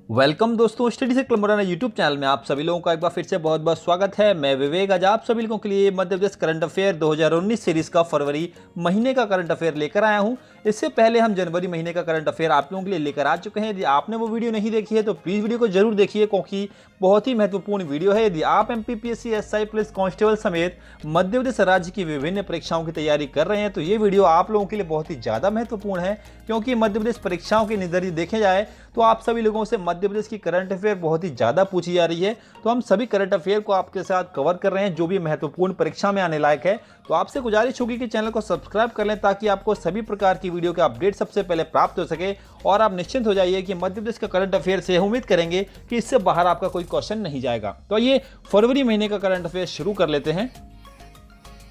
Welcome दोस्तों, study से क्लमराना YouTube channel में आप सभी लोगों का एक बार फिर से बहुत बहुत स्वागत है। मैं विवेक आज आप सभी लोगों के लिए Madhya Pradesh current affair 2019 series का फरवरी महीने का करंट अफेयर लेकर आया हूं। इससे पहले हम जनवरी महीने का करंट अफेयर आप लोगों के लिए लेकर आ चुके हैं। यदि आपने वो वीडियो नहीं देखी है तो प्लीज़ वीडियो को जरूर देखिए, क्योंकि बहुत ही महत्वपूर्ण वीडियो है। यदि आप एमपीपीएससी, एसआई, पुलिस कांस्टेबल समेत मध्य प्रदेश राज्य की विभिन्न परीक्षाओं की तैयारी कर रहे हैं तो ये वीडियो आप लोगों के लिए बहुत ही ज़्यादा महत्वपूर्ण है, क्योंकि मध्य प्रदेश परीक्षाओं के नज़रिए देखे जाए तो आप सभी लोगों से मध्य प्रदेश की करंट अफेयर बहुत ही ज़्यादा पूछी जा रही है। तो हम सभी करंट अफेयर को आपके साथ कवर कर रहे हैं जो भी महत्वपूर्ण परीक्षा में आने लायक है। तो आपसे गुजारिश होगी कि चैनल को सब्सक्राइब कर लें, ताकि आपको सभी प्रकार की वीडियो के अपडेट सबसे पहले प्राप्त हो सके और आप निश्चिंत हो जाइए कि मध्य प्रदेश का करंट अफेयर से उम्मीद करेंगे कि इससे बाहर आपका कोई क्वेश्चन नहीं जाएगा। तो ये फरवरी महीने का करंट अफेयर शुरू कर लेते हैं।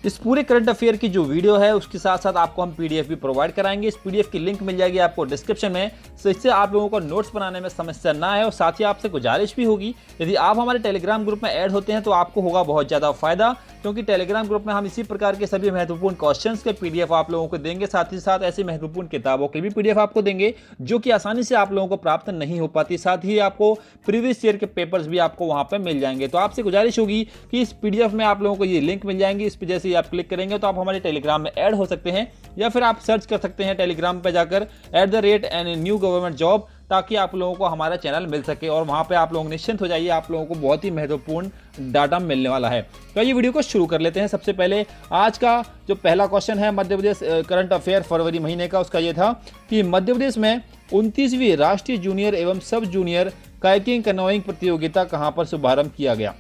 इस पूरे करंट अफेयर की जो वीडियो है उसके साथ साथ आपको हम पीडीएफ भी प्रोवाइड कराएंगे। इस पीडीएफ की लिंक मिल जाएगी आपको डिस्क्रिप्शन में, तो इससे आप लोगों को नोट्स बनाने में समस्या ना आए। और साथ ही आपसे गुजारिश भी होगी, यदि आप हमारे टेलीग्राम ग्रुप में ऐड होते हैं तो आपको होगा बहुत ज़्यादा फायदा, क्योंकि टेलीग्राम ग्रुप में हम इसी प्रकार के सभी महत्वपूर्ण क्वेश्चंस के पीडीएफ आप लोगों को देंगे। साथ ही साथ ऐसी महत्वपूर्ण किताबों के भी पीडीएफ आपको देंगे जो कि आसानी से आप लोगों को प्राप्त नहीं हो पाती। साथ ही आपको प्रीवियस ईयर के पेपर्स भी आपको वहां पर मिल जाएंगे। तो आपसे गुजारिश होगी कि इस पीडीएफ में आप लोगों को ये लिंक मिल जाएंगी, इस पर जैसे ही आप क्लिक करेंगे तो आप हमारे टेलीग्राम में ऐड हो सकते हैं, या फिर आप सर्च कर सकते हैं टेलीग्राम पे जाकर @NU गवर्नमेंट जॉब, ताकि आप लोगों को हमारा चैनल मिल सके और वहां पे आप लोग निश्चिंत हो जाइए, आप लोगों को बहुत ही महत्वपूर्ण डाटा मिलने वाला है। तो ये वीडियो को शुरू कर लेते हैं। सबसे पहले आज का जो पहला क्वेश्चन है मध्य प्रदेश करंट अफेयर फरवरी महीने का, उसका ये था कि मध्य प्रदेश में 29वीं राष्ट्रीय जूनियर एवं सब जूनियर कायाकिंग कैनोइंग प्रतियोगिता कहां पर शुभारंभ किया गया।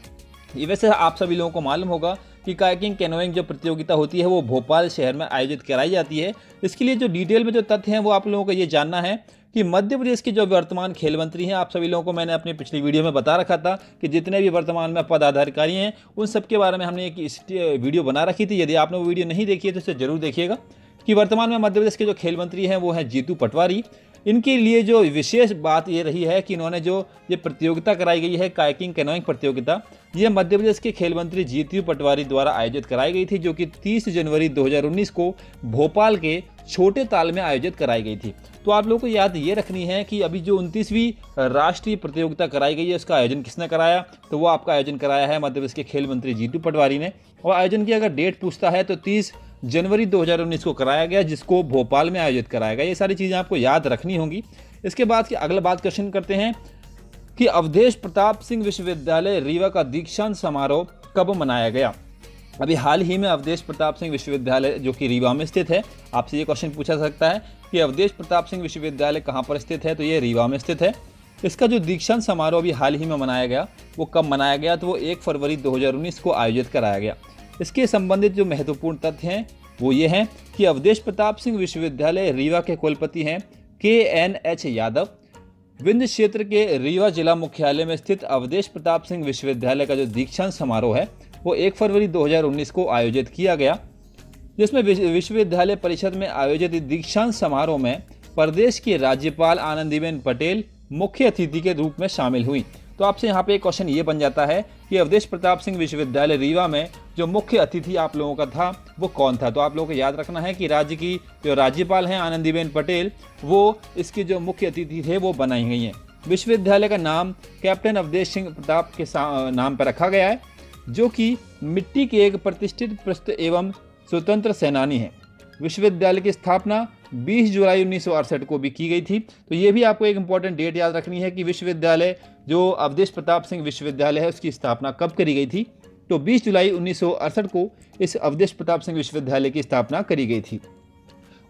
ये वैसे आप सभी लोगों को मालूम होगा कि कायाकिंग कैनोइंग जो प्रतियोगिता होती है वो भोपाल शहर में आयोजित कराई जाती है। इसके लिए जो डिटेल में जो तथ्य हैं वो आप लोगों को ये जानना है कि मध्य प्रदेश के जो वर्तमान खेल मंत्री हैं, आप सभी लोगों को मैंने अपनी पिछली वीडियो में बता रखा था कि जितने भी वर्तमान में पदाधिकारी हैं उन सबके बारे में हमने एक वीडियो बना रखी थी। यदि आपने वो वीडियो नहीं देखी है तो इसे जरूर देखिएगा। कि वर्तमान में मध्य प्रदेश के जो खेल मंत्री हैं वो हैं जीतू पटवारी। इनके लिए जो विशेष बात ये रही है कि इन्होंने जो ये प्रतियोगिता कराई गई है कायाकिंग कैनोइंग प्रतियोगिता, ये मध्य प्रदेश के खेल मंत्री जीतू पटवारी द्वारा आयोजित कराई गई थी, जो कि 30 जनवरी 2019 को भोपाल के छोटे ताल में आयोजित कराई गई थी। तो आप लोगों को याद ये रखनी है कि अभी जो 29वीं राष्ट्रीय प्रतियोगिता कराई गई है उसका आयोजन किसने कराया, तो वो आपका आयोजन कराया है मध्य प्रदेश के खेल मंत्री जीतू पटवारी ने। और आयोजन की अगर डेट पूछता है तो 30 जनवरी 2019 को कराया गया, जिसको भोपाल में आयोजित कराया गया। ये सारी चीज़ें आपको याद रखनी होंगी। इसके बाद की अगला बात क्वेश्चन करते हैं कि अवधेश प्रताप सिंह विश्वविद्यालय रीवा का दीक्षांत समारोह कब मनाया गया। अभी हाल ही में अवधेश प्रताप सिंह विश्वविद्यालय जो कि रीवा में स्थित है, आपसे ये क्वेश्चन पूछा सकता है कि अवधेश प्रताप सिंह विश्वविद्यालय कहाँ पर स्थित है, तो ये रीवा में स्थित है। इसका जो दीक्षांत समारोह अभी हाल ही में मनाया गया वो कब मनाया गया, तो वो 1 फरवरी 2019 को आयोजित कराया गया। इसके संबंधित जो महत्वपूर्ण तथ्य हैं वो ये हैं कि अवधेश प्रताप सिंह विश्वविद्यालय रीवा के कुलपति हैं KNH यादव। विंध्य क्षेत्र के रीवा जिला मुख्यालय में स्थित अवधेश प्रताप सिंह विश्वविद्यालय का जो दीक्षांत समारोह है वो 1 फरवरी 2019 को आयोजित किया गया, जिसमें विश्वविद्यालय परिषद में आयोजित दीक्षांत समारोह में प्रदेश की राज्यपाल आनंदीबेन पटेल मुख्य अतिथि के रूप में शामिल हुई। तो आपसे यहाँ पे एक क्वेश्चन ये बन जाता है कि अवधेश प्रताप सिंह विश्वविद्यालय रीवा में जो मुख्य अतिथि आप लोगों का था वो कौन था। तो आप लोगों को याद रखना है कि राज्य की जो राज्यपाल हैं आनंदीबेन पटेल, वो इसके जो मुख्य अतिथि थे वो बनाई गई हैं। विश्वविद्यालय का नाम कैप्टन अवधेश सिंह प्रताप के नाम पर रखा गया है, जो कि मिट्टी के एक प्रतिष्ठित पृष्ठ एवं स्वतंत्र सेनानी हैं। विश्वविद्यालय की स्थापना 20 जुलाई 1968 को भी की गई थी। तो ये भी आपको एक इंपॉर्टेंट डेट याद रखनी है कि विश्वविद्यालय जो अवधेश प्रताप सिंह विश्वविद्यालय है उसकी स्थापना कब करी गई थी, तो 20 जुलाई 1968 को इस अवधेश प्रताप सिंह विश्वविद्यालय की स्थापना करी गई थी।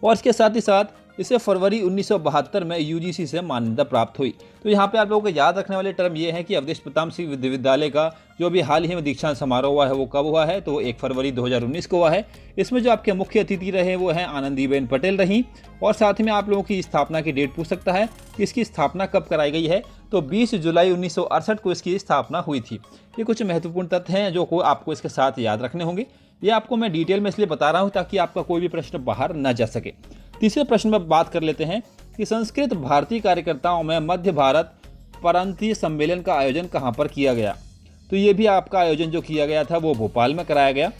और इसके साथ ही साथ इसे फरवरी 1972 में UGC से मान्यता प्राप्त हुई। तो यहाँ पे आप लोगों को याद रखने वाले टर्म ये है कि अवधेश प्रताप सिंह विश्वविद्यालय का जो अभी हाल ही में दीक्षांत समारोह हुआ है वो कब हुआ है, तो 1 फरवरी 2019 को हुआ है। इसमें जो आपके मुख्य अतिथि रहे वो हैं आनंदीबेन पटेल रहीं। और साथ में आप लोगों की स्थापना की डेट पूछ सकता है कि इसकी स्थापना कब कराई गई है, तो 20 जुलाई 1968 को इसकी स्थापना हुई थी। ये कुछ महत्वपूर्ण तथ्य हैं जो आपको इसके साथ याद रखने होंगे। ये आपको मैं डिटेल में इसलिए बता रहा हूँ ताकि आपका कोई भी प्रश्न बाहर न जा सके। तीसरे प्रश्न में बात कर लेते हैं कि संस्कृत भारतीय कार्यकर्ताओं में मध्य भारत प्रांतीय सम्मेलन का आयोजन कहाँ पर किया गया। तो ये भी आपका आयोजन जो किया गया था वो भोपाल में कराया गया।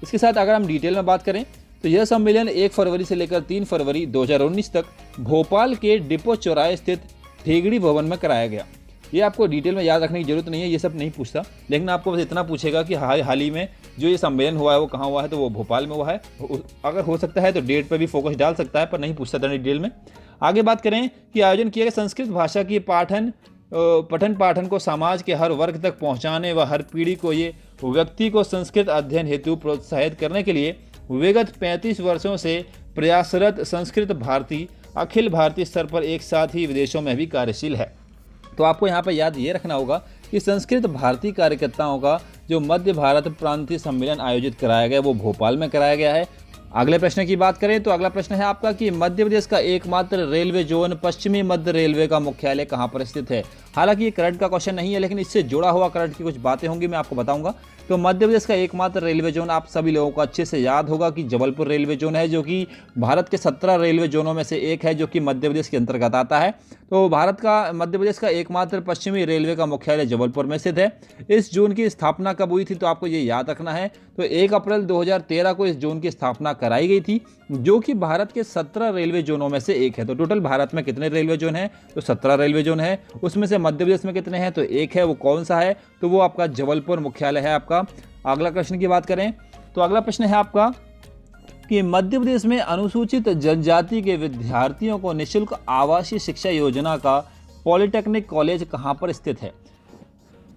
इसके साथ अगर हम डिटेल में बात करें तो यह सम्मेलन 1 फरवरी से लेकर 3 फरवरी 2019 तक भोपाल के डिपो चौराहे स्थित ठेगड़ी भवन में कराया गया। ये आपको डिटेल में याद रखने की जरूरत नहीं है, ये सब नहीं पूछता, लेकिन आपको बस इतना पूछेगा कि हाल ही में जो ये सम्मेलन हुआ है वो कहाँ हुआ है, तो वो भोपाल में हुआ है। अगर हो सकता है तो डेट पर भी फोकस डाल सकता है, पर नहीं पूछता था डिटेल में। आगे बात करें कि आयोजन किया गया संस्कृत भाषा की पठन पाठन को समाज के हर वर्ग तक पहुंचाने व हर पीढ़ी को ये व्यक्ति को संस्कृत अध्ययन हेतु प्रोत्साहित करने के लिए विगत 35 वर्षों से प्रयासरत संस्कृत भारती अखिल भारतीय स्तर पर एक साथ ही विदेशों में भी कार्यशील है। तो आपको यहाँ पर याद ये रखना होगा कि संस्कृत भारती कार्यकर्ताओं का जो मध्य भारत प्रांतीय सम्मेलन आयोजित कराया गया वो भोपाल में कराया गया है। अगले प्रश्न की बात करें तो अगला प्रश्न है आपका कि मध्य प्रदेश का एकमात्र रेलवे जोन पश्चिमी मध्य रेलवे का मुख्यालय कहाँ पर स्थित है। हालांकि ये करंट का क्वेश्चन नहीं है, लेकिन इससे जुड़ा हुआ करंट की कुछ बातें होंगी, मैं आपको बताऊंगा। तो मध्य प्रदेश का एकमात्र रेलवे जोन आप सभी लोगों को अच्छे से याद होगा कि जबलपुर रेलवे जोन है, जो कि भारत के 17 रेलवे जोनों में से एक है, जो कि मध्य प्रदेश के अंतर्गत आता है। तो मध्य प्रदेश का एकमात्र पश्चिमी रेलवे का मुख्यालय जबलपुर में स्थित है। इस जोन की स्थापना कब हुई थी, तो आपको ये याद रखना है। तो 1 अप्रैल 2013 को इस जोन की स्थापना कराई गई थी, जो कि भारत के 17 रेलवे जोनों में से एक है। तो टोटल भारत में कितने रेलवे जोन हैं, तो 17 रेलवे जोन है। उसमें से मध्य प्रदेश में कितने हैं, तो एक है। वो कौन सा है, तो वो आपका जबलपुर मुख्यालय है आपका। अगला प्रश्न की बात करें तो अगला प्रश्न है आपका कि मध्य प्रदेश में अनुसूचित जनजाति के विद्यार्थियों को निःशुल्क आवासीय शिक्षा योजना का पॉलिटेक्निक कॉलेज कहाँ पर स्थित है।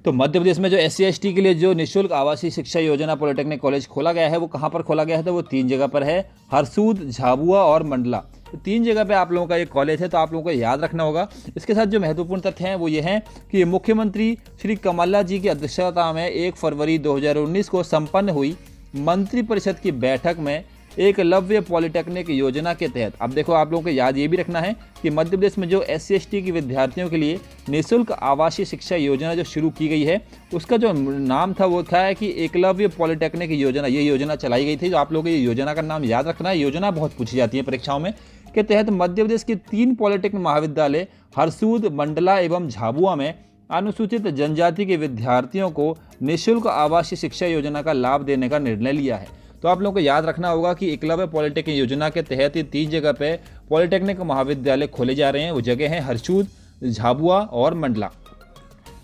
तो मध्य प्रदेश में जो SC/ST के लिए जो निःशुल्क आवासीय शिक्षा योजना पॉलिटेक्निक कॉलेज खोला गया है वो कहाँ पर खोला गया है, तो वो 3 जगह पर है, हरसूद, झाबुआ और मंडला। तो 3 जगह पे आप लोगों का एक कॉलेज है, तो आप लोगों को याद रखना होगा। इसके साथ जो महत्वपूर्ण तथ्य हैं वो ये हैं कि मुख्यमंत्री श्री कमलनाथ जी की अध्यक्षता में 1 फरवरी 2019 को संपन्न हुई मंत्रिपरिषद की बैठक में एकलव्य पॉलिटेक्निक योजना के तहत, अब देखो आप लोगों को याद ये भी रखना है कि मध्य प्रदेश में जो SC/ST की विद्यार्थियों के लिए निःशुल्क आवासीय शिक्षा योजना जो शुरू की गई है उसका जो नाम था वो था कि एकलव्य पॉलिटेक्निक योजना। ये योजना चलाई गई थी, तो आप लोगों को ये योजना का नाम याद रखना है। योजना बहुत पूछी जाती है परीक्षाओं में। के तहत मध्य प्रदेश के 3 पॉलिटेक्निक महाविद्यालय हरसूद, मंडला एवं झाबुआ में अनुसूचित जनजाति के विद्यार्थियों को निःशुल्क आवासीय शिक्षा योजना का लाभ देने का निर्णय लिया है। तो आप लोगों को याद रखना होगा कि एकलव्य पॉलिटेक्निक योजना के तहत ये 3 जगह पे पॉलिटेक्निक महाविद्यालय खोले जा रहे हैं। वो जगह हैं हरसूद, झाबुआ और मंडला।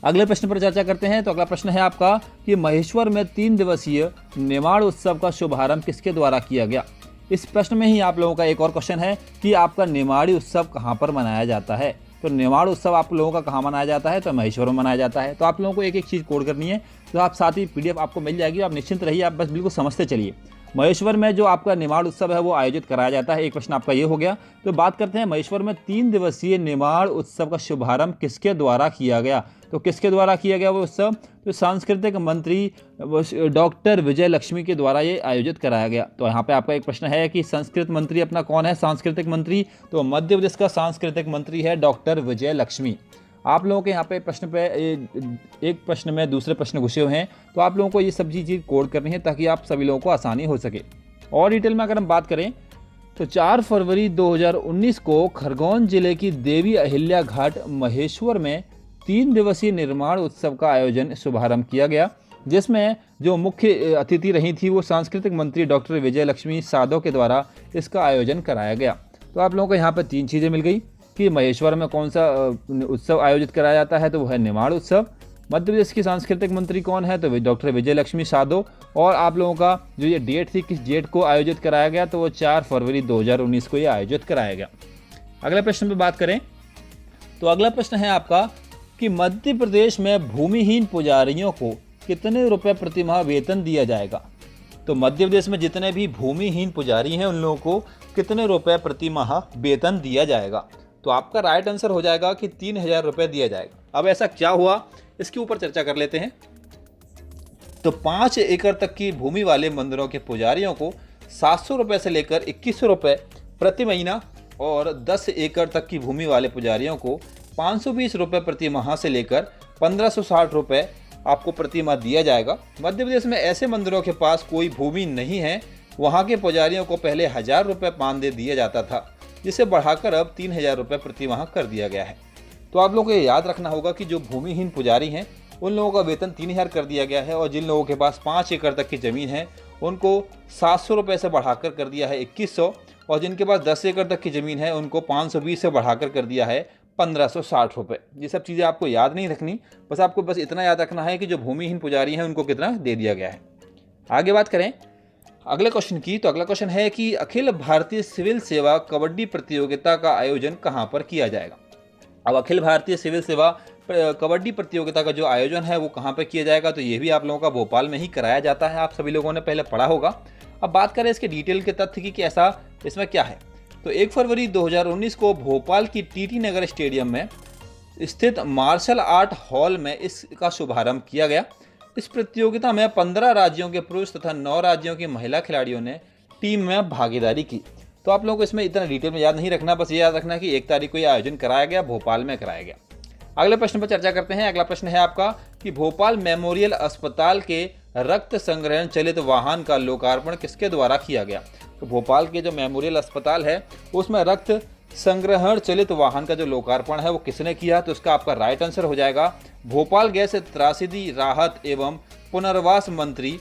अगले प्रश्न पर चर्चा करते हैं। तो अगला प्रश्न है आपका कि महेश्वर में 3 दिवसीय निमाड़ उत्सव का शुभारंभ किसके द्वारा किया गया। इस प्रश्न में ही आप लोगों का एक और क्वेश्चन है कि आपका निमाड़ी उत्सव कहाँ पर मनाया जाता है। तो निमाड़ उत्सव आप लोगों का कहाँ मनाया जाता है, तो महेश्वर में मनाया जाता है। तो आप लोगों को एक एक चीज़ कोड करनी है, तो आप साथ ही PDF आपको मिल जाएगी, आप निश्चिंत रहिए, आप बस बिल्कुल समझते चलिए। महेश्वर में जो आपका निमाड़ उत्सव है वो आयोजित कराया जाता है। एक प्रश्न आपका ये हो गया। तो बात करते हैं महेश्वर में 3 दिवसीय निमाड़ उत्सव का शुभारंभ किसके द्वारा किया गया। तो किसके द्वारा किया गया वो उत्सव, तो सांस्कृतिक मंत्री डॉक्टर विजय लक्ष्मी के द्वारा ये आयोजित कराया गया। तो यहाँ पे आपका एक प्रश्न है कि संस्कृत मंत्री अपना कौन है, सांस्कृतिक मंत्री, तो मध्य प्रदेश का सांस्कृतिक मंत्री है डॉक्टर विजय लक्ष्मी। आप लोगों के यहाँ पे प्रश्न पे एक प्रश्न में दूसरे प्रश्न घुसे हुए हैं, तो आप लोगों को ये सब चीज़ कोड करनी है ताकि आप सभी लोगों को आसानी हो सके। और डिटेल में अगर हम बात करें तो 4 फरवरी 2019 को खरगोन जिले की देवी अहिल्या घाट महेश्वर में 3 दिवसीय निर्माण उत्सव का आयोजन शुभारंभ किया गया, जिसमें जो मुख्य अतिथि रही थी वो सांस्कृतिक मंत्री डॉक्टर विजय लक्ष्मी साधो के द्वारा इसका आयोजन कराया गया। तो आप लोगों को यहाँ पर 3 चीज़ें मिल गई कि महेश्वर में कौन सा उत्सव आयोजित कराया जाता है, तो वो है निमाड़ उत्सव। मध्य प्रदेश की सांस्कृतिक मंत्री कौन है, तो डॉक्टर विजय लक्ष्मी साधो। और आप लोगों का जो ये डेट थी, किस डेट को आयोजित कराया गया, तो वो 4 फरवरी 2019 को ये आयोजित कराया गया। अगले प्रश्न पर बात करें तो अगला प्रश्न है आपका कि मध्य प्रदेश में भूमिहीन पुजारियों को कितने रुपए प्रतिमाह वेतन दिया जाएगा। तो मध्य प्रदेश में जितने भी भूमिहीन पुजारी हैं उन लोगों को कितने रुपए प्रतिमाह वेतन दिया जाएगा। तो आपका राइट आंसर हो जाएगा कि 3000 रुपये दिया जाएगा। अब ऐसा क्या हुआ, इसके ऊपर चर्चा कर लेते हैं। तो 5 एकड़ तक की भूमि वाले मंदिरों के पुजारियों को 700 रुपये से लेकर 2100 रुपये प्रति महीना, और 10 एकड़ तक की भूमि वाले पुजारियों को 520 रुपये प्रति माह से लेकर 1560 रुपये आपको प्रति माह दिया जाएगा। मध्य प्रदेश में ऐसे मंदिरों के पास कोई भूमि नहीं है, वहाँ के पुजारियों को पहले 1000 रुपये मानदेय दिया जाता था, जिसे बढ़ाकर अब 3000 रुपये प्रति माह कर दिया गया है। तो आप लोगों को ये याद रखना होगा कि जो भूमिहीन पुजारी हैं उन लोगों का वेतन 3000 कर दिया गया है, और जिन लोगों के पास 5 एकड़ तक की ज़मीन है उनको 700 रुपये से बढ़ाकर कर दिया है 2100, और जिनके पास 10 एकड़ तक की ज़मीन है उनको 520 से बढ़ाकर कर दिया है 1560 रुपये। ये सब चीज़ें आपको याद नहीं रखनी, बस आपको बस इतना याद रखना है कि जो भूमिहीन पुजारी हैं उनको कितना दे दिया गया है। आगे बात करें अगले क्वेश्चन की, तो अगला क्वेश्चन है कि अखिल भारतीय सिविल सेवा कबड्डी प्रतियोगिता का आयोजन कहाँ पर किया जाएगा। अब अखिल भारतीय सिविल सेवा कबड्डी प्रतियोगिता का जो आयोजन है वो कहाँ पर किया जाएगा, तो ये भी आप लोगों का भोपाल में ही कराया जाता है। आप सभी लोगों ने पहले पढ़ा होगा। अब बात करें इसके डिटेल के तथ्य की कि ऐसा इसमें क्या है, तो 1 फरवरी 2019 को भोपाल की टीटी नगर स्टेडियम में स्थित मार्शल आर्ट हॉल में इसका शुभारंभ किया गया। इस प्रतियोगिता में 15 राज्यों के पुरुष तथा 9 राज्यों की महिला खिलाड़ियों ने टीम में भागीदारी की। तो आप लोगों को इसमें इतना डिटेल में याद नहीं रखना, बस ये याद रखना कि 1 तारीख को यह आयोजन कराया गया, भोपाल में कराया गया। अगले प्रश्न पर चर्चा करते हैं। अगला प्रश्न है आपका कि भोपाल मेमोरियल अस्पताल के रक्त संग्रहण चलित वाहन का लोकार्पण किसके द्वारा किया गया। तो भोपाल के जो मेमोरियल अस्पताल है उसमें रक्त संग्रहण चलित वाहन का जो लोकार्पण है वो किसने किया, तो इसका आपका राइट आंसर हो जाएगा भोपाल गैस त्रासदी राहत एवं पुनर्वास मंत्री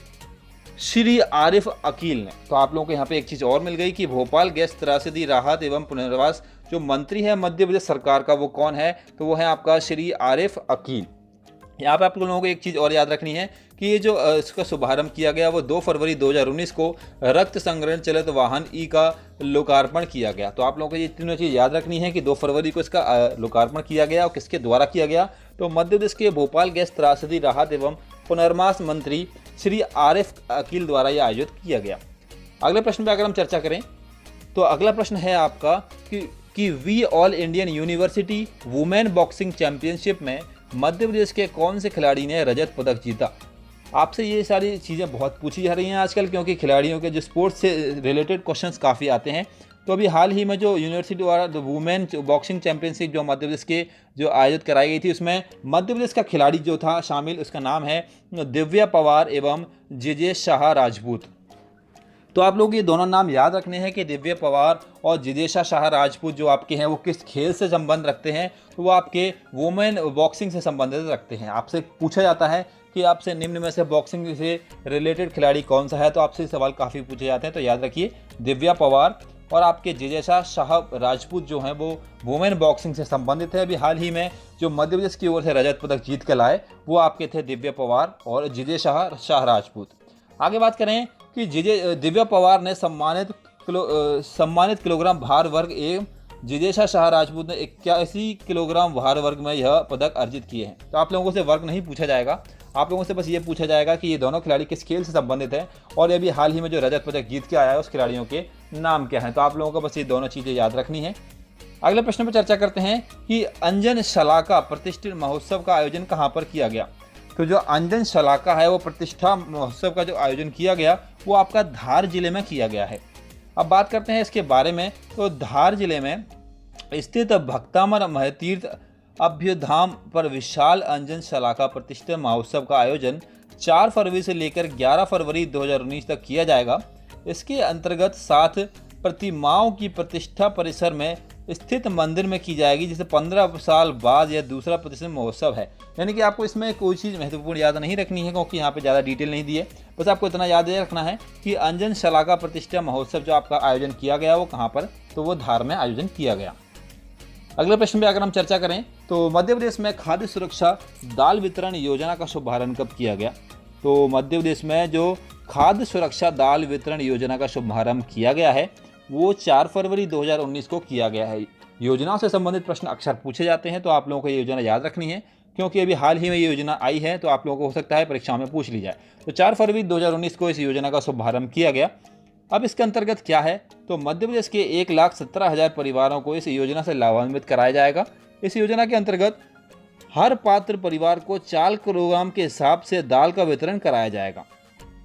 श्री आरिफ अकील ने। तो आप लोगों को यहाँ पे एक चीज़ और मिल गई कि भोपाल गैस त्रासदी राहत एवं पुनर्वास जो मंत्री है मध्य प्रदेश सरकार का वो कौन है, तो वो है आपका श्री आरिफ अकील। यहाँ पे आप लोगों को एक चीज़ और याद रखनी है कि ये जो इसका शुभारंभ किया गया वो 2 फरवरी 2019 को रक्त संग्रहण चलित वाहन ई का लोकार्पण किया गया। तो आप लोगों को ये तीनों चीज़ याद रखनी है कि 2 फरवरी को इसका लोकार्पण किया गया और किसके द्वारा किया गया, तो मध्य प्रदेश के भोपाल गैस त्रासदी राहत एवं पुनर्वास मंत्री श्री आरिफ अकील द्वारा यह आयोजित किया गया। अगले प्रश्न पर अगर हम चर्चा करें तो अगला प्रश्न है आपका कि वी all Indian university women boxing championship में मध्य प्रदेश के कौन से खिलाड़ी ने रजत पदक जीता। आपसे ये सारी चीज़ें बहुत पूछी जा रही हैं आजकल, क्योंकि खिलाड़ियों के जो स्पोर्ट्स से रिलेटेड क्वेश्चंस काफ़ी आते हैं। तो अभी हाल ही में जो यूनिवर्सिटी द्वारा वुमेन बॉक्सिंग चैंपियनशिप जो मध्य प्रदेश के जो आयोजित कराई गई थी उसमें मध्य प्रदेश का खिलाड़ी जो था शामिल, उसका नाम है दिव्या पवार एवं जिजेश शाह राजपूत। तो आप लोग ये दोनों नाम याद रखने हैं कि दिव्या पवार और जिजेशा शाह राजपूत जो आपके हैं वो किस खेल से संबंध रखते हैं, तो वो आपके वुमेन बॉक्सिंग से संबंधित रखते हैं। आपसे पूछा जाता है कि आपसे निम्न में से बॉक्सिंग से रिलेटेड खिलाड़ी कौन सा है, तो आपसे सवाल काफ़ी पूछे जाते हैं। तो याद रखिए दिव्या पवार और आपके जिजेशा शाह राजपूत जो हैं वो वुमेन बॉक्सिंग से संबंधित है। अभी हाल ही में जो मध्य प्रदेश की ओर से रजत पदक जीत के लाए वो आपके थे दिव्या पवार और जिजेशा शाह राजपूत। आगे बात करें कि दिव्या पवार ने सम्मानित किलोग्राम भार वर्ग एवं जिजेशा शाह राजपूत ने 81 किलोग्राम भार वर्ग में यह पदक अर्जित किए हैं। तो आप लोगों से वर्ग नहीं पूछा जाएगा, आप लोगों से बस ये पूछा जाएगा कि ये दोनों खिलाड़ी किस खेल से संबंधित हैं और अभी हाल ही में जो रजत पदक जीत के आया है उस खिलाड़ियों के नाम क्या हैं। तो आप लोगों को बस ये दोनों चीज़ें याद रखनी है। अगले प्रश्न पर चर्चा करते हैं कि अंजन शलाका प्रतिष्ठित महोत्सव का आयोजन कहाँ पर किया गया। तो जो अंजन शलाका है वो प्रतिष्ठा महोत्सव का जो आयोजन किया गया वो आपका धार जिले में किया गया है। अब बात करते हैं इसके बारे में, तो धार जिले में स्थित भक्तामर महतीर्थ अभ्युधाम पर विशाल अंजन शलाका प्रतिष्ठा महोत्सव का आयोजन 4 फरवरी से लेकर 11 फरवरी 2019 तक किया जाएगा। इसके अंतर्गत 7 प्रतिमाओं की प्रतिष्ठा परिसर में स्थित मंदिर में की जाएगी, जिसे 15 साल बाद यह दूसरा प्रतिष्ठित महोत्सव है। यानी कि आपको इसमें कोई चीज़ महत्वपूर्ण याद नहीं रखनी है, क्योंकि यहाँ पे ज़्यादा डिटेल नहीं दी है। बस आपको इतना याद रखना है कि अंजन शलाका प्रतिष्ठा महोत्सव जो आपका आयोजन किया गया वो कहाँ पर, तो वो धार में आयोजन किया गया। अगले प्रश्न पर अगर हम चर्चा करें तो मध्य प्रदेश में खाद्य सुरक्षा दाल वितरण योजना का शुभारंभ कब किया गया। तो मध्य प्रदेश में जो खाद्य सुरक्षा दाल वितरण योजना का शुभारंभ किया गया है वो 4 फरवरी 2019 को किया गया है। योजनाओं से संबंधित प्रश्न अक्सर पूछे जाते हैं, तो आप लोगों को ये योजना याद रखनी है, क्योंकि अभी हाल ही में ये योजना आई है, तो आप लोगों को हो सकता है परीक्षा में पूछ ली जाए। तो 4 फरवरी 2019 को इस योजना का शुभारंभ किया गया। अब इसके अंतर्गत क्या है, तो मध्य प्रदेश के 1,17,000 परिवारों को इस योजना से लाभान्वित कराया जाएगा। इस योजना के अंतर्गत हर पात्र परिवार को 4 किलोग्राम के हिसाब से दाल का वितरण कराया जाएगा।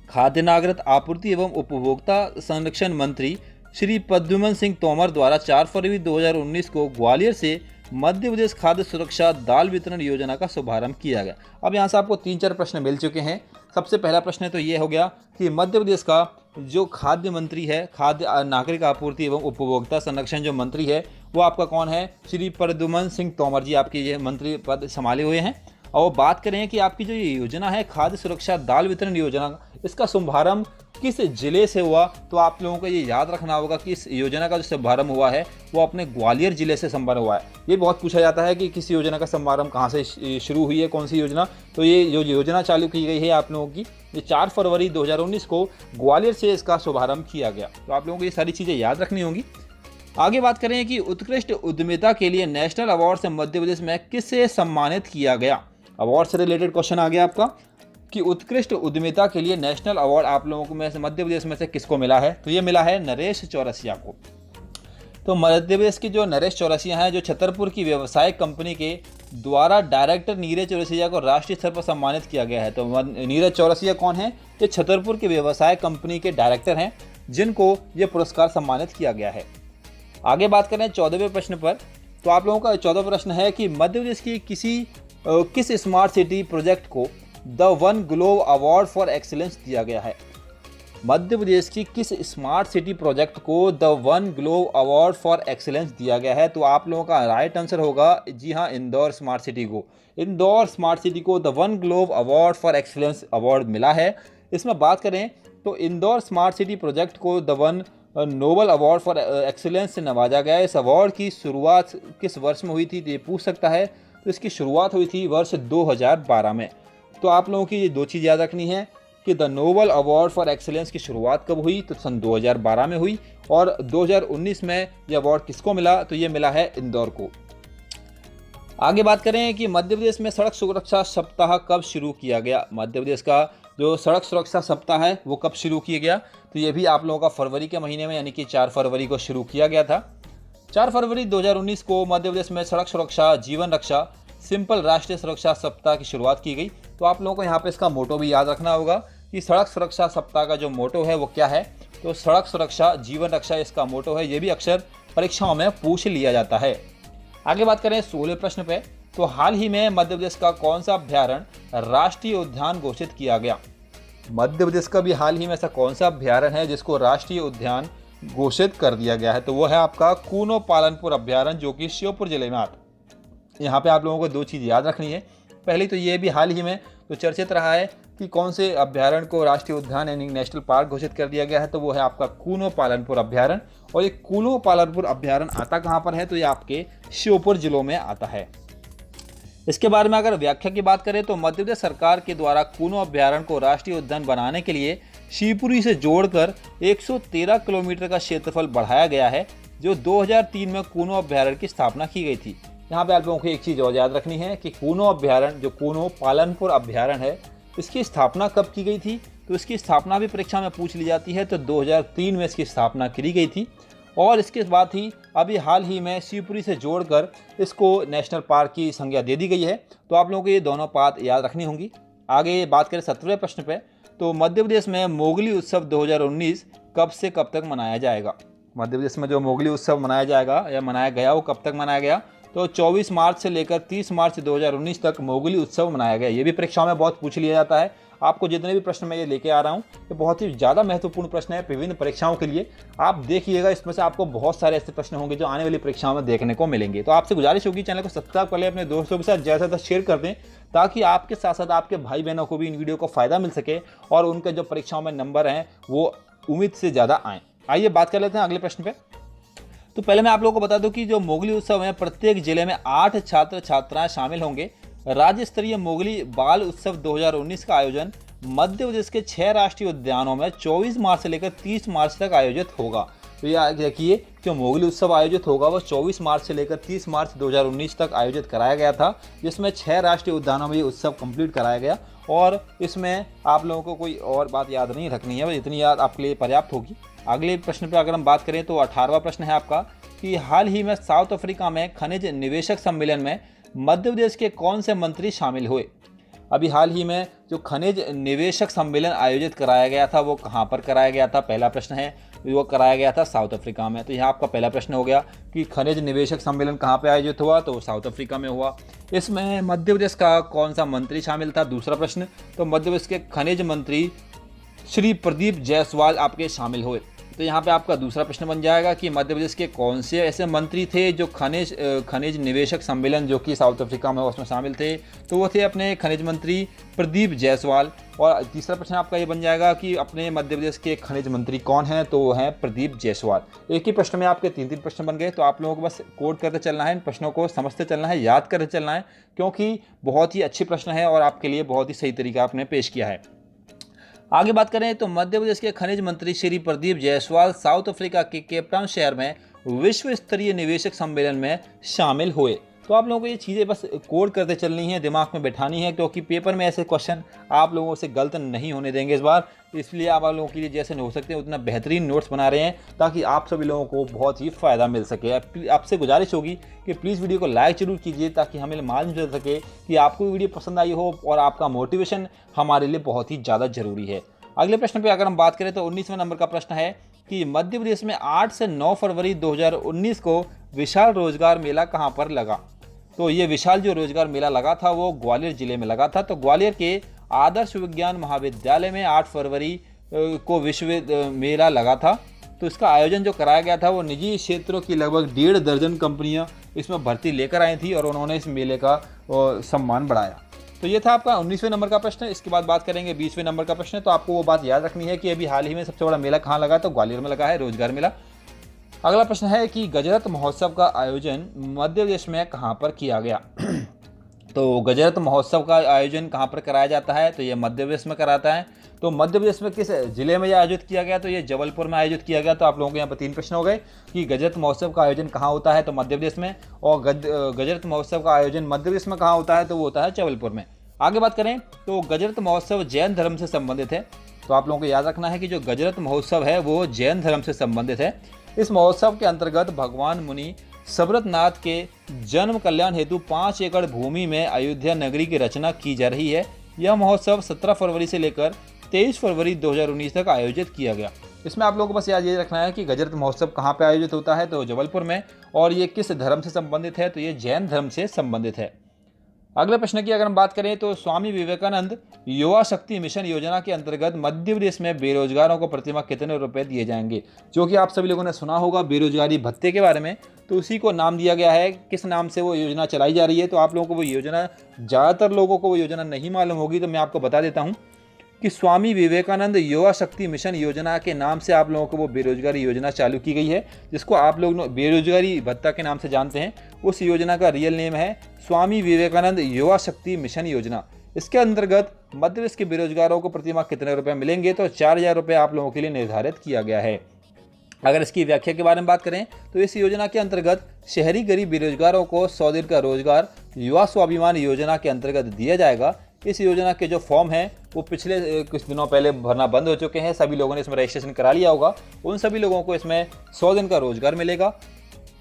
खाद्य नागरिक आपूर्ति एवं उपभोक्ता संरक्षण मंत्री श्री प्रद्युम्न सिंह तोमर द्वारा 4 फरवरी 2019 को ग्वालियर से मध्य प्रदेश खाद्य सुरक्षा दाल वितरण योजना का शुभारंभ किया गया। अब यहाँ से आपको 3-4 प्रश्न मिल चुके हैं। सबसे पहला प्रश्न तो ये हो गया कि मध्य प्रदेश का जो खाद्य मंत्री है, खाद्य नागरिक आपूर्ति एवं उपभोक्ता संरक्षण जो मंत्री है वो आपका कौन है, श्री प्रद्युम्न सिंह तोमर जी आपके ये मंत्री पद संभाले हुए हैं। और बात करें कि आपकी जो ये योजना है खाद्य सुरक्षा दाल वितरण योजना, इसका शुभारंभ किस जिले से हुआ, तो आप लोगों को ये याद रखना होगा कि इस योजना का जो शुभारंभ हुआ है वो अपने ग्वालियर जिले से संपन्न हुआ है। ये बहुत पूछा जाता है कि किस योजना का शुभारंभ कहाँ से शुरू हुई है, कौन सी योजना। तो ये जो योजना चालू की गई है आप लोगों की, ये 4 फरवरी 2019 को ग्वालियर से इसका शुभारंभ किया गया। तो आप लोगों को ये सारी चीज़ें याद रखनी होंगी। आगे बात करें कि उत्कृष्ट उद्यमिता के लिए नेशनल अवार्ड से मध्य प्रदेश में किसे सम्मानित किया गया। अवार्ड से रिलेटेड क्वेश्चन आ गया आपका कि उत्कृष्ट उद्यमिता के लिए नेशनल अवार्ड आप लोगों को में से मध्य प्रदेश में से किसको मिला है, तो ये मिला है नरेश चौरसिया को। तो मध्य प्रदेश की जो नरेश चौरसिया हैं, जो छतरपुर की व्यवसायिक कंपनी के द्वारा डायरेक्टर नीरज चौरसिया को राष्ट्रीय स्तर पर सम्मानित किया गया है। तो नीरज चौरसिया कौन है, ये छतरपुर के व्यवसाय कंपनी के डायरेक्टर हैं जिनको ये पुरस्कार सम्मानित किया गया है। आगे बात करें 14वें प्रश्न पर, तो आप लोगों का 14वां प्रश्न है कि मध्य प्रदेश की किस स्मार्ट सिटी प्रोजेक्ट को the one globe award for excellence दिया गया है। मध्य प्रदेश की किस स्मार्ट सिटी प्रोजेक्ट को the one globe award for excellence दिया गया है, तो आप लोगों का राइट आंसर होगा जी हाँ, इंदौर स्मार्ट सिटी को। इंदौर स्मार्ट सिटी को the one globe award for excellence award मिला है। इसमें बात करें तो इंदौर स्मार्ट सिटी प्रोजेक्ट को the one Nobel award for excellence से नवाजा गया है। इस अवार्ड की शुरुआत किस वर्ष में हुई थी, तो ये पूछ सकता है। तो इसकी शुरुआत हुई थी वर्ष 2012 में। तो आप लोगों की ये 2 चीज़ याद रखनी है कि the Nobel award for excellence की शुरुआत कब हुई, तो सन 2012 में हुई। और 2019 में ये अवार्ड किसको मिला, तो ये मिला है इंदौर को। आगे बात करें कि मध्य प्रदेश में सड़क सुरक्षा सप्ताह कब शुरू किया गया। मध्य प्रदेश का जो सड़क सुरक्षा सप्ताह है वो कब शुरू किया गया, तो ये भी आप लोगों का फरवरी के महीने में यानी कि 4 फरवरी को शुरू किया गया था। 4 फरवरी 2019 को मध्य प्रदेश में सड़क सुरक्षा जीवन रक्षा सिंपल राष्ट्रीय सुरक्षा सप्ताह की शुरुआत की गई। तो आप लोगों को यहाँ पे इसका मोटो भी याद रखना होगा कि सड़क सुरक्षा सप्ताह का जो मोटो है वो क्या है, तो सड़क सुरक्षा जीवन रक्षा इसका मोटो है। ये भी अक्सर परीक्षाओं में पूछ लिया जाता है। आगे बात करें 16वें प्रश्न पे, तो हाल ही में मध्य प्रदेश का कौन सा अभ्यारण्य राष्ट्रीय उद्यान घोषित किया गया। मध्य प्रदेश का भी हाल ही में ऐसा कौन सा अभ्यारण्य है जिसको राष्ट्रीय उद्यान घोषित कर दिया गया है, तो वो है आपका कूनो पालनपुर अभ्यारण्य, जो कि श्योपुर जिले में आता है। यहाँ पे आप लोगों को 2 चीज़ याद रखनी है। पहली तो ये भी हाल ही में तो चर्चित रहा है कि कौन से अभ्यारण्य को राष्ट्रीय उद्यान यानी नेशनल पार्क घोषित कर दिया गया है, तो वो है आपका कूनो पालनपुर अभ्यारण्य। और ये कूनो पालनपुर अभ्यारण्य आता कहाँ पर है, तो ये आपके श्योपुर जिलों में आता है। इसके बारे में अगर व्याख्या की बात करें तो मध्य प्रदेश सरकार के द्वारा कूनो अभ्यारण्य को राष्ट्रीय उद्यान बनाने के लिए शिवपुरी से जोड़कर 113 किलोमीटर का क्षेत्रफल बढ़ाया गया है, जो 2003 में कूनो अभ्यारण्य की स्थापना की गई थी। यहाँ पे आप लोगों को एक चीज़ और याद रखनी है कि कूनो अभ्यारण्य जो कूनो पालनपुर अभ्यारण्य है, इसकी स्थापना कब की गई थी, तो इसकी स्थापना भी परीक्षा में पूछ ली जाती है। तो 2003 में इसकी स्थापना की गई थी और इसके बाद ही अभी हाल ही में शिवपुरी से जोड़कर इसको नेशनल पार्क की संज्ञा दे दी गई है। तो आप लोगों को ये दोनों बात याद रखनी होंगी। आगे बात करें 17वें प्रश्न पे, तो मध्य प्रदेश में मोगली उत्सव 2019 कब से कब तक मनाया जाएगा। मध्य प्रदेश में जो मोगली उत्सव मनाया जाएगा या मनाया गया वो कब तक मनाया गया, तो 24 मार्च से लेकर 30 मार्च 2019 तक मोगली उत्सव मनाया गया। ये भी परीक्षाओं में बहुत पूछ लिया जाता है। आपको जितने भी प्रश्न मैं ये लेके आ रहा हूँ ये बहुत ही ज़्यादा महत्वपूर्ण प्रश्न है विभिन्न परीक्षाओं के लिए। आप देखिएगा, इसमें से आपको बहुत सारे ऐसे प्रश्न होंगे जो आने वाली परीक्षाओं में देखने को मिलेंगे। तो आपसे गुजारिश होगी चैनल को सब्सक्राइब कर लें, अपने दोस्तों के साथ ज़्यादा से ज़्यादा शेयर कर दें, ताकि आपके साथ साथ आपके भाई बहनों को भी इन वीडियो को फ़ायदा मिल सके और उनके जो परीक्षाओं में नंबर हैं वो उम्मीद से ज़्यादा आएँ। आइए बात कर लेते हैं अगले प्रश्न पर। तो पहले मैं आप लोगों को बता दूं कि जो मोगली उत्सव है प्रत्येक जिले में 8 छात्र छात्राएं शामिल होंगे। राज्य स्तरीय मोगली बाल उत्सव 2019 का आयोजन मध्य प्रदेश के 6 राष्ट्रीय उद्यानों में 24 मार्च से लेकर 30 मार्च तक आयोजित होगा। तो ये देखिए, जो मोगली उत्सव आयोजित होगा वो 24 मार्च से लेकर 30 मार्च 2019 तक आयोजित कराया गया था, जिसमें 6 राष्ट्रीय उद्यानों में ये उत्सव कंप्लीट कराया गया। और इसमें आप लोगों को कोई और बात याद नहीं रखनी है, इतनी याद आपके लिए पर्याप्त होगी। अगले प्रश्न पर अगर हम बात करें तो 18वां प्रश्न है आपका कि हाल ही में साउथ अफ्रीका में खनिज निवेशक सम्मेलन में मध्य प्रदेश के कौन से मंत्री शामिल हुए। अभी हाल ही में जो खनिज निवेशक सम्मेलन आयोजित कराया गया था वो कहाँ पर कराया गया था, पहला प्रश्न है। वो कराया गया था साउथ अफ्रीका में। तो यहाँ आपका पहला प्रश्न हो गया कि खनिज निवेशक सम्मेलन कहाँ पर आयोजित हुआ, तो साउथ अफ्रीका में हुआ। इसमें मध्य प्रदेश का कौन सा मंत्री शामिल था, दूसरा प्रश्न, तो मध्य प्रदेश के खनिज मंत्री श्री प्रदीप जायसवाल आपके शामिल हुए। तो यहाँ पे आपका दूसरा प्रश्न बन जाएगा कि मध्य प्रदेश के कौन से ऐसे मंत्री थे जो खनिज निवेशक सम्मेलन जो कि साउथ अफ्रीका में उसमें शामिल थे। तो वो थे अपने खनिज मंत्री प्रदीप जायसवाल। और तीसरा प्रश्न आपका ये बन जाएगा कि अपने मध्य प्रदेश के खनिज मंत्री कौन हैं, तो वो हैं प्रदीप जायसवाल। एक ही प्रश्न में आपके 3-3 प्रश्न बन गए। तो आप लोगों को बस कोड करते चलना है, इन प्रश्नों को समझते चलना है, याद करते चलना है, क्योंकि बहुत ही अच्छे प्रश्न है और आपके लिए बहुत ही सही तरीका आपने पेश किया है। आगे बात करें तो मध्य प्रदेश के खनिज मंत्री श्री प्रदीप जायसवाल साउथ अफ्रीका के केपटाउन शहर में विश्व स्तरीय निवेशक सम्मेलन में शामिल हुए। तो आप लोगों को ये चीज़ें बस कोड करते चलनी है, दिमाग में बैठानी है, क्योंकि पेपर में ऐसे क्वेश्चन आप लोगों से गलत नहीं होने देंगे इस बार। इसलिए आप लोगों के लिए जैसे हो सकते हैं उतना बेहतरीन नोट्स बना रहे हैं ताकि आप सभी लोगों को बहुत ही फ़ायदा मिल सके। आपसे गुजारिश होगी कि प्लीज़ वीडियो को लाइक जरूर कीजिए ताकि हमें मालूम चल सके कि आपको वीडियो पसंद आई हो, और आपका मोटिवेशन हमारे लिए बहुत ही ज़्यादा ज़रूरी है। अगले प्रश्न पे अगर हम बात करें तो 19वें नंबर का प्रश्न है कि मध्य प्रदेश में 8 से 9 फरवरी 2019 को विशाल रोजगार मेला कहां पर लगा। तो ये विशाल जो रोजगार मेला लगा था वो ग्वालियर जिले में लगा था। तो ग्वालियर के आदर्श विज्ञान महाविद्यालय में 8 फरवरी को विश्व मेला लगा था। तो इसका आयोजन जो कराया गया था वो निजी क्षेत्रों की लगभग 1.5 दर्जन कंपनियां इसमें भर्ती लेकर आई थी और उन्होंने इस मेले का सम्मान बढ़ाया। तो ये था आपका 19वें नंबर का प्रश्न। इसके बाद बात करेंगे 20वें नंबर का प्रश्न। तो आपको वो बात याद रखनी है कि अभी हाल ही में सबसे बड़ा मेला कहाँ लगा, तो ग्वालियर में लगा है रोजगार मेला। अगला प्रश्न है कि गजरत महोत्सव का आयोजन मध्य प्रदेश में कहाँ पर किया गया। तो गजरत महोत्सव का आयोजन कहाँ पर कराया जाता है, तो ये मध्य प्रदेश में कराता है। तो मध्य प्रदेश में किस जिले में यह आयोजित किया गया, तो ये जबलपुर में आयोजित किया गया। तो आप लोगों के यहाँ पर 3 प्रश्न हो गए कि गजरत महोत्सव का आयोजन कहाँ होता है, तो मध्य प्रदेश में, और गजरत महोत्सव का आयोजन मध्य प्रदेश में कहाँ होता है, तो वो होता है जबलपुर में। आगे बात करें तो गजरत महोत्सव जैन धर्म से संबंधित है। तो आप लोगों को याद रखना है कि जो गजरत महोत्सव है वो जैन धर्म से संबंधित है। इस महोत्सव के अंतर्गत भगवान मुनि सबरतनाथ के जन्म कल्याण हेतु 5 एकड़ भूमि में अयोध्या नगरी की रचना की जा रही है। यह महोत्सव 17 फरवरी से लेकर 23 फरवरी 2019 तक आयोजित किया गया। इसमें आप लोगों को बस याद ये रखना है कि गजरत महोत्सव कहाँ पे आयोजित होता है, तो जबलपुर में, और ये किस धर्म से संबंधित है, तो ये जैन धर्म से संबंधित है। अगले प्रश्न की अगर हम बात करें तो स्वामी विवेकानंद युवा शक्ति मिशन योजना के अंतर्गत मध्य प्रदेश में बेरोजगारों को प्रतिमाह कितने रुपए दिए जाएंगे, जो कि आप सभी लोगों ने सुना होगा बेरोजगारी भत्ते के बारे में। तो उसी को नाम दिया गया है, किस नाम से वो योजना चलाई जा रही है। तो आप लोगों को वो योजना, ज़्यादातर लोगों को वो योजना नहीं मालूम होगी, तो मैं आपको बता देता हूँ कि स्वामी विवेकानंद युवा शक्ति मिशन योजना के नाम से आप लोगों को वो बेरोजगारी योजना चालू की गई है, जिसको आप लोग बेरोजगारी भत्ता के नाम से जानते हैं। उस योजना का रियल नेम है स्वामी विवेकानंद युवा शक्ति मिशन योजना। इसके अंतर्गत मध्य प्रदेश के बेरोजगारों को प्रतिमाह कितने रुपए मिलेंगे, तो 4000 रुपये आप लोगों के लिए निर्धारित किया गया है। अगर इसकी व्याख्या के बारे में बात करें तो इस योजना के अंतर्गत शहरी गरीब बेरोजगारों को 100 दिन का रोजगार युवा स्वाभिमान योजना के अंतर्गत दिया जाएगा। इस योजना के जो फॉर्म हैं वो पिछले कुछ दिनों पहले भरना बंद हो चुके हैं। सभी लोगों ने इसमें रजिस्ट्रेशन करा लिया होगा। उन सभी लोगों को इसमें 100 दिन का रोजगार मिलेगा।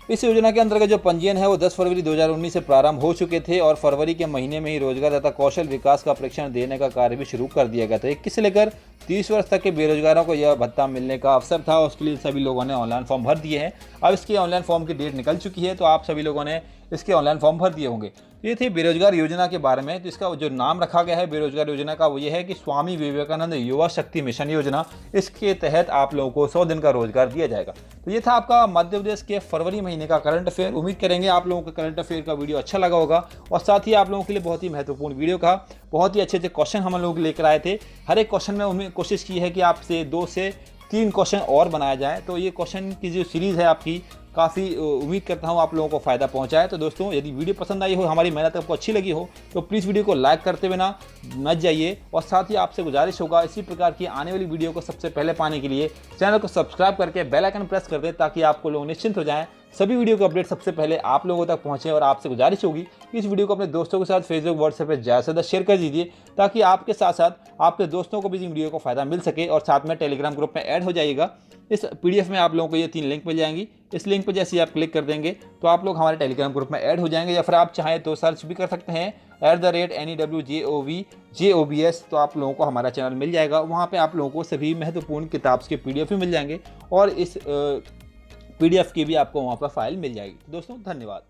इस योजना के अंतर्गत जो पंजीयन है वो 10 फरवरी 2019 से प्रारंभ हो चुके थे और फरवरी के महीने में ही रोजगार तथा कौशल विकास का प्रशिक्षण देने का कार्य भी शुरू कर दिया गया था। 21 से लेकर 30 वर्ष तक के बेरोजगारों को यह भत्ता मिलने का अवसर था। उसके लिए सभी लोगों ने ऑनलाइन फॉर्म भर दिए हैं। अब इसके ऑनलाइन फॉर्म की डेट निकल चुकी है, तो आप सभी लोगों ने इसके ऑनलाइन फॉर्म भर दिए होंगे। ये थी बेरोजगार योजना के बारे में। तो इसका जो नाम रखा गया है बेरोजगार योजना का वो ये है कि स्वामी विवेकानंद युवा शक्ति मिशन योजना। इसके तहत आप लोगों को 100 दिन का रोजगार दिया जाएगा। तो ये था आपका मध्य प्रदेश के फरवरी महीने का करंट अफेयर। उम्मीद करेंगे आप लोगों को करंट अफेयर का वीडियो अच्छा लगा होगा, और साथ ही आप लोगों के लिए बहुत ही महत्वपूर्ण वीडियो का बहुत ही अच्छे क्वेश्चन हम लोग लेकर आए थे। हर एक क्वेश्चन में उन्होंने कोशिश की है कि आपसे 2 से 3 क्वेश्चन और बनाया जाए। तो ये क्वेश्चन की जो सीरीज़ है आपकी काफ़ी उम्मीद करता हूँ आप लोगों को फ़ायदा पहुँचाए। तो दोस्तों यदि वीडियो पसंद आई हो, हमारी मेहनत आपको अच्छी लगी हो, तो प्लीज़ वीडियो को लाइक करते हुए ना मत जाइए। और साथ ही आपसे गुजारिश होगा इसी प्रकार की आने वाली वीडियो को सबसे पहले पाने के लिए चैनल को सब्सक्राइब करके बेल आइकन प्रेस कर दें, ताकि आपको लोग निश्चिंत हो जाएं, सभी वीडियो का अपडेट सबसे पहले आप लोगों तक पहुंचे। और आपसे गुजारिश होगी कि इस वीडियो को अपने दोस्तों के साथ फेसबुक व्हाट्सएप पर ज़्यादा से ज़्यादा शेयर कर दीजिए, ताकि आपके साथ साथ आपके दोस्तों को भी इस वीडियो को फ़ायदा मिल सके। और साथ में टेलीग्राम ग्रुप में ऐड हो जाइएगा। इस PDF में आप लोगों को ये 3 लिंक मिल जाएंगी। इस लिंक पर जैसे ही आप क्लिक कर देंगे तो आप लोग हमारे टेलीग्राम ग्रुप में ऐड हो जाएंगे, या फिर आप चाहें तो सर्च भी कर सकते हैं @NEWJOVJOBS। तो आप लोगों को हमारा चैनल मिल जाएगा। वहाँ पे आप लोगों को सभी महत्वपूर्ण किताब के PDF भी मिल जाएंगे, और इस PDF की भी आपको वहाँ पर फाइल मिल जाएगी। दोस्तों धन्यवाद।